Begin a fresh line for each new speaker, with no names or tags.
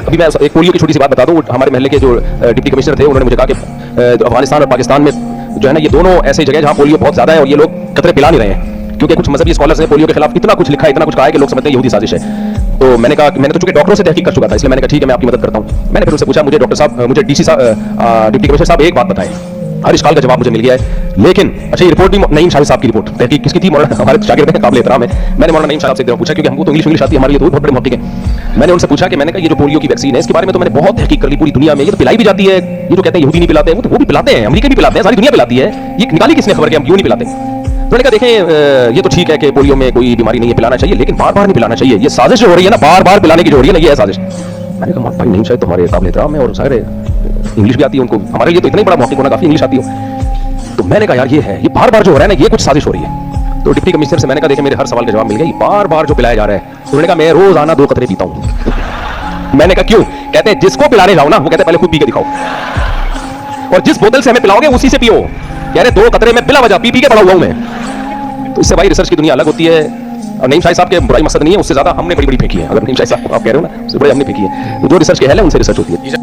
अभी मैं एक पोलियो की छोटी सी बात बता दूं, हमारे महल्ले के जो डिप्टी कमिश्नर थे उन्होंने मुझे कहा कि अफगानिस्तान और पाकिस्तान में जो है ना, ये दोनों ऐसी जगह जहां पोलियो बहुत ज्यादा है और ये लोग कतरे पिला नहीं रहे हैं, क्योंकि कुछ मजहबी स्कॉलर्स ने पोलियो के खिलाफ इतना कुछ लिखा है, इतना कुछ कहा है कि लोग समझते हैं यहूदी साजिश है। तो मैंने कहा, मैंने तो चूंकि डॉक्टरों से तहकीक कर चुका था, इसलिए मैंने कहा ठीक है मैं आपकी मदद करता हूं। मैंने फिर उनसे पूछा, मुझे डॉक्टर साहब, मुझे डीसी साहब, डिप्टी कमिश्नर साहब एक बात बताएं। हर इश्काल का जवाब मुझे मिल गया है, लेकिन अच्छा ये रिपोर्ट भी नईम शाहिद साहब की रिपोर्ट तहकीक किसकी थी? मौलाना, हमारे शागिर्द हैं, काबिल एहतराम है। मैंने मौलाना नईम साहब से पूछा, क्योंकि हमको तो इंग्लिश आती है, हमारे लिए तो बहुत बड़े मौके हैं। मैंने उनसे पूछा कि मैंने कहा ये जो पोलियो की वैक्सीन है इसके बारे में तो मैंने बहुत तहकीक कर ली, पूरी दुनिया में ये तो पिलाई भी जाती है, ये जो कहते हैं यहूदी नहीं पिलाते हैं, वो भी पिलाते हैं, अमेरिका भी पिलाते हैं, सारी दुनिया पिलाती है, ये निकाली किसने खबर कि हम क्यों नहीं पिलाते? तो मैंने कहा देखें, ये तो ठीक है कि पोलियो में कोई बीमारी नहीं है, पिलाना चाहिए, लेकिन बार बार नहीं पिलाना चाहिए। ये साजिश जो हो रही है ना, बार बार पिलाने की जो हो रही है ना, ये है साजिश। मैंने कहा भाई नहीं, शायद तुम्हारे काबिल एहतराम है और सारे इंग्लिश भी आती है उनको, हमारे लिए तो इतना ही बड़ा मौके होना काफी इंग्लिश आती हो। तो मैंने कहा यार ये है, ये बार बार जो हो रहा है ना, ये कुछ साजिश हो रही है। तो डिप्टी कमिश्नर से मैंने कहा देखें, मेरे हर सवाल का जवाब मिल गया, बार बार जो पिलाया जा रहा है। उन्होंने कहा मैं रोजाना 2 कतरे पीता हूं। मैंने कहा क्यों? कहते हैं जिसको पिलाने जाओ ना, वो कहते हैं पहले खुद पी के दिखाओ, और जिस बोतल से हमें पिलाओगे उसी से पियो। कह रहे 2 कतरे में बिला वजह पी के पड़ा हुआ हूं मैं। तो इससे भाई रिसर्च की दुनिया अलग होती है। और नईम शाहिद साहब के बुराई मकसद नहीं है, उससे ज्यादा हमने बड़ी बड़ी फेंकी है। अगर नईम शाहिद साहब आप कह रहे हो ना, उससे बड़ी हमने फेंकी है। जो रिसर्च के है उनसे रिसर्च होती है।